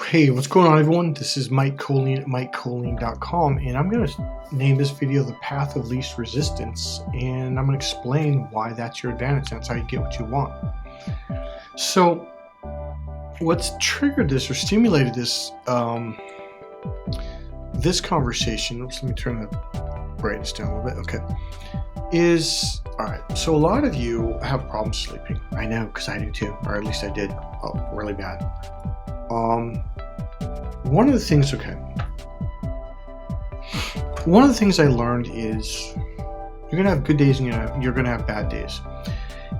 Hey, what's going on, everyone? This is Mike Colleen at MikeColleen.com, and I'm going to name this video The Path of Least Resistance, and I'm going to explain why that's your advantage. That's how you get what you want. So, what's triggered this or stimulated this this conversation, oops, let me turn the brightness down a little bit, okay, is, all right, so a lot of you have problems sleeping. I know, because I do too, or at least I did, really bad. One of the things, one of the things I learned is you're going to have good days and you're going to have bad days.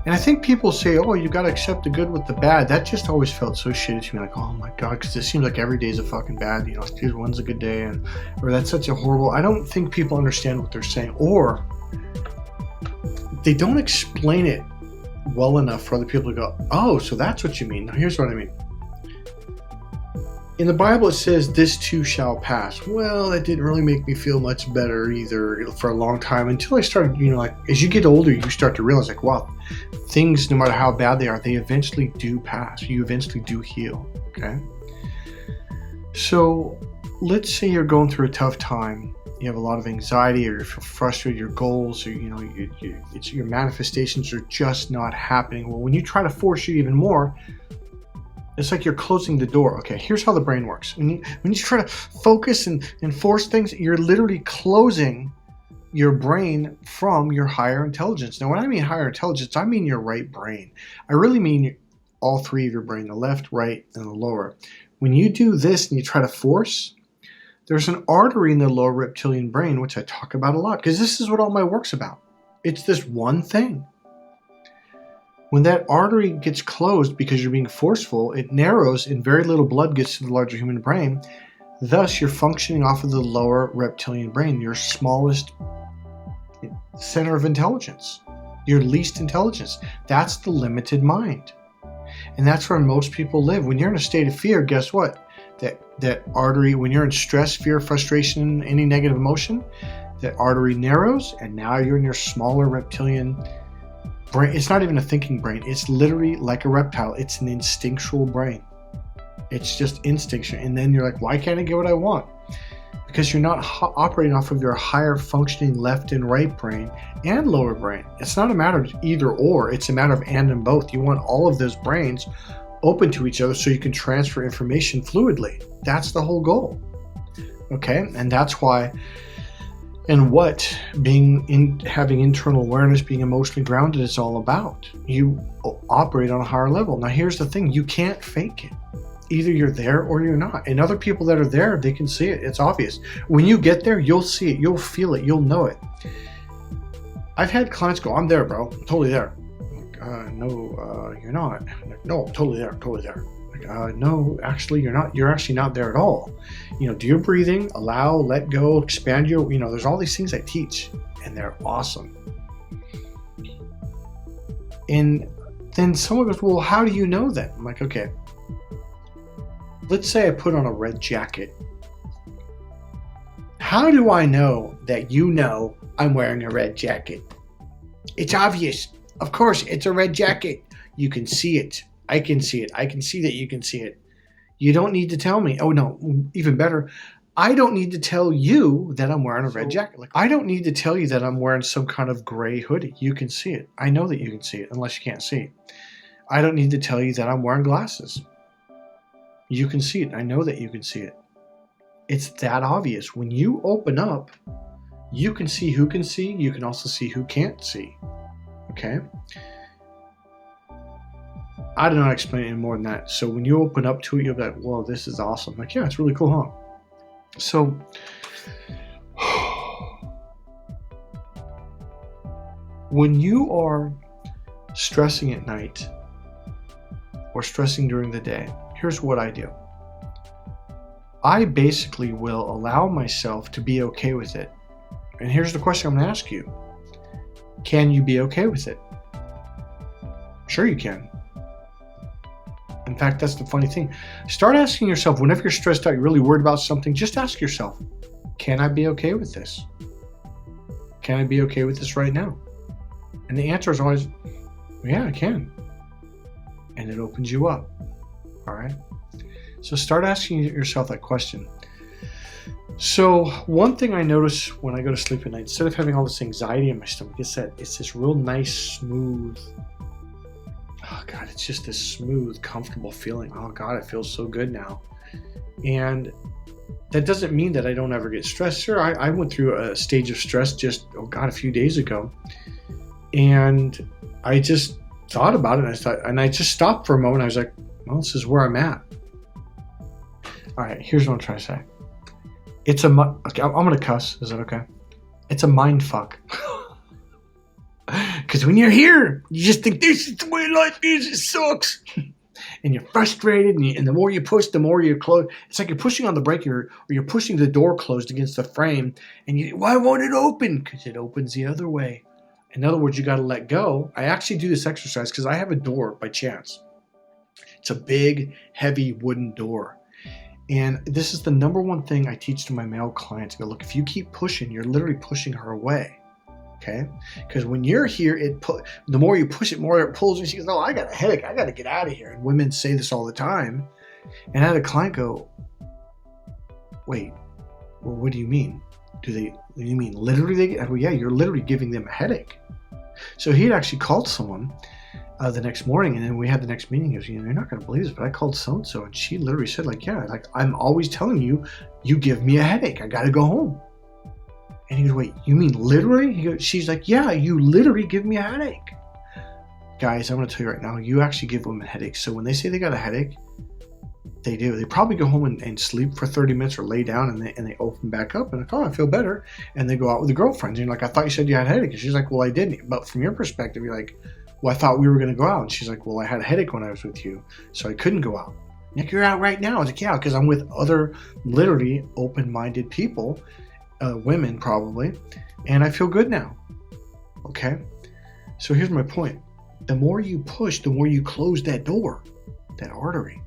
And I think people say, oh, you got to accept the good with the bad. That just always felt so shitty to me. Like, oh my God, because it seems like every day is a fucking bad, one's a good day, or that's such a horrible. I don't think people understand what they're saying, or they don't explain it well enough for other people to go, oh, so that's what you mean. Now, here's what I mean. In the Bible, it says, this too shall pass. Well, that didn't really make me feel much better either for a long time until I started, as you get older, you start to realize, wow, things, no matter how bad they are, they eventually do pass. You eventually do heal, okay? So let's say you're going through a tough time. You have a lot of anxiety, or you feel frustrated, your goals, or, your manifestations are just not happening. Well, when you try to force it even more, it's like you're closing the door. Okay, here's how the brain works. When you try to focus and force things, you're literally closing your brain from your higher intelligence. Now, when I mean higher intelligence, I mean your right brain. I really mean all three of your brain, the left, right, and the lower. When you do this and you try to force, there's an artery in the lower reptilian brain, which I talk about a lot, because this is what all my work's about. It's this one thing. When that artery gets closed because you're being forceful, it narrows and very little blood gets to the larger human brain. Thus, you're functioning off of the lower reptilian brain, your smallest center of intelligence, your least intelligence. That's the limited mind. And that's where most people live. When you're in a state of fear, guess what? That artery, when you're in stress, fear, frustration, any negative emotion, that artery narrows, and now you're in your smaller reptilian brain. It's not even a thinking brain. It's literally like a reptile. It's an instinctual brain. It's just instinct. And then you're like, why can't I get what I want? Because you're not operating off of your higher functioning left and right brain and lower brain. It's not a matter of either or. It's a matter of and both. You want all of those brains open to each other so you can transfer information fluidly. That's the whole goal. Okay? And that's why, and what having internal awareness, being emotionally grounded is all about. You operate on a higher level. Now, here's the thing. You can't fake it. Either you're there or you're not. And other people that are there, they can see it. It's obvious. When you get there, you'll see it. You'll feel it. You'll know it. I've had clients go, I'm there, bro. I'm totally there. No, you're not. No, I'm totally there. Totally there. No, actually, you're not. You're actually not there at all. Do your breathing, allow, let go, expand your, there's all these things I teach, and they're awesome. And then someone goes, well, how do you know that? I'm like, okay, let's say I put on a red jacket. How do I know that I'm wearing a red jacket? It's obvious. Of course, it's a red jacket. You can see it. I can see it. I can see that you can see it. You don't need to tell me. Oh, no, even better. I don't need to tell you that I'm wearing a red jacket. I don't need to tell you that I'm wearing some kind of gray hoodie. You can see it. I know that you can see it, unless you can't see it. I don't need to tell you that I'm wearing glasses. You can see it. I know that you can see it. It's that obvious. When you open up, you can see who can see. You can also see who can't see. Okay? I don't know how to explain it any more than that. So when you open up to it, you'll be like, whoa, this is awesome. Like, yeah, it's really cool, huh? So when you are stressing at night or stressing during the day, here's what I do. I basically will allow myself to be okay with it. And here's the question I'm going to ask you. Can you be okay with it? Sure you can. In fact, that's the funny thing. Start asking yourself, whenever you're stressed out, you're really worried about something, just ask yourself, can I be okay with this? Can I be okay with this right now? And the answer is always, yeah, I can. And it opens you up. All right. So start asking yourself that question. So one thing I notice when I go to sleep at night, instead of having all this anxiety in my stomach, it's this real nice, smooth, oh God, it's just this smooth, comfortable feeling. Oh God, it feels so good now. And that doesn't mean that I don't ever get stressed. Sure, I went through a stage of stress just, oh God, a few days ago. And I just thought about it, and I just stopped for a moment. I was like, well, this is where I'm at. All right, here's what I'm trying to say. Okay, I'm going to cuss. Is that okay? It's a mind fuck. Because when you're here, you just think this is the way life is. It sucks. And you're frustrated, and the more you push, the more you close. It's like you're pushing on the brake, or you're pushing the door closed against the frame. And why won't it open? Because it opens the other way. In other words, you got to let go. I actually do this exercise because I have a door by chance. It's a big, heavy wooden door. And this is the number one thing I teach to my male clients. I go, look, if you keep pushing, you're literally pushing her away. Okay? Because when you're here, the more you push it, more it pulls. And she goes, oh, I got a headache. I got to get out of here. And women say this all the time. And I had a client go, wait, well, what do you mean? Do you mean literally? Well, yeah, you're literally giving them a headache. So he had actually called someone the next morning, and then we had the next meeting. He goes, you're not going to believe this, but I called so-and-so, and she literally said, I'm always telling you, you give me a headache. I got to go home. And he goes, wait, you mean literally? She's like, yeah, you literally give me a headache. Guys, I'm going to tell you right now, you actually give women headaches. So when they say they got a headache, they do. They probably go home and sleep for 30 minutes or lay down, and they open back up and I feel better. And they go out with the girlfriends. And you're like, I thought you said you had a headache. And she's like, well, I didn't. But from your perspective, you're like, well, I thought we were going to go out. And she's like, well, I had a headache when I was with you, so I couldn't go out. Like, you're out right now. I was like, yeah, because I'm with other literally open-minded people, women probably, and I feel good now. Okay? So here's my point. The more you push, the more you close that door, that artery.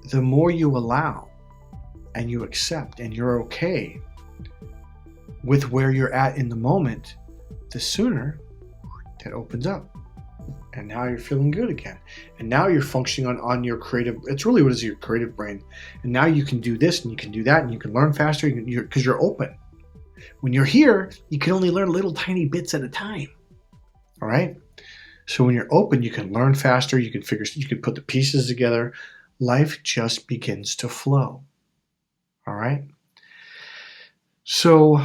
The more you allow and you accept and you're okay with where you're at in the moment, the sooner that opens up. And now you're feeling good again. And now you're functioning on your creative, it's really what is your creative brain. And now you can do this and you can do that and you can learn faster because you're open. When you're here, you can only learn little tiny bits at a time. All right? So when you're open, you can learn faster, you can put the pieces together. Life just begins to flow. All right? So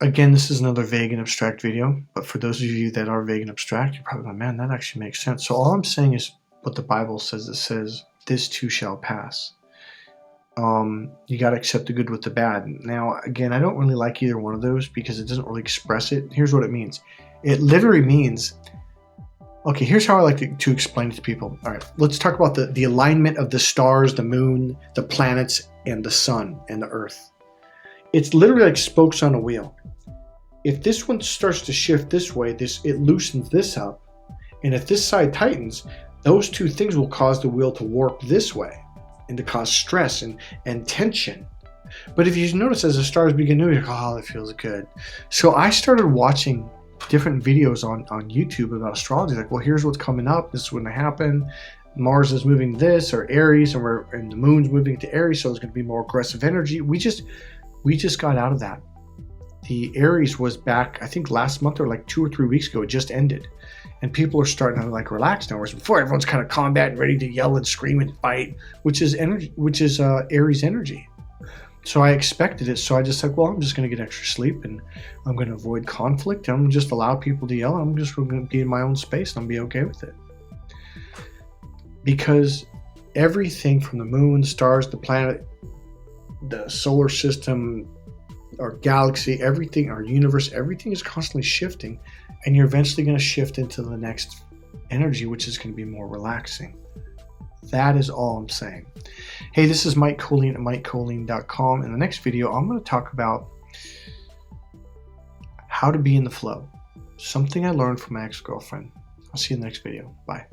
again, this is another vague and abstract video, but for those of you that are vague and abstract, you're probably like, man, that actually makes sense. So all I'm saying is what the Bible says. It says, this too shall pass. You got to accept the good with the bad. Now, again, I don't really like either one of those because it doesn't really express it. Here's what it means. It literally means, okay, here's how I like to explain it to people. All right, let's talk about the alignment of the stars, the moon, the planets, and the sun and the earth. It's literally like spokes on a wheel. If this one starts to shift this way, it loosens this up. And if this side tightens, those two things will cause the wheel to warp this way and to cause stress and tension. But if you notice as the stars begin to move, you're like, oh, that feels good. So I started watching different videos on YouTube about astrology. Like, well, here's what's coming up. This is going to happen. Mars is moving this, or Aries, and the moon's moving to Aries, so it's going to be more aggressive energy. We just got out of that. The Aries was back, I think last month or like 2 or 3 weeks ago. It just ended. And people are starting to like relax now. Whereas before, everyone's kind of combat and ready to yell and scream and fight, which is Aries energy. So I expected it. So I just like, well, I'm just going to get extra sleep and I'm going to avoid conflict. I'm going to just allow people to yell. I'm just going to be in my own space and I'll be okay with it. Because everything from the moon, stars, the planet, the solar system, our galaxy, everything, our universe, everything is constantly shifting, and you're eventually going to shift into the next energy, which is going to be more relaxing. That is all I'm saying. Hey, this is Mike Colleen at MikeColleen.com. In the next video, I'm going to talk about how to be in the flow. Something I learned from my ex-girlfriend. I'll see you in the next video. Bye.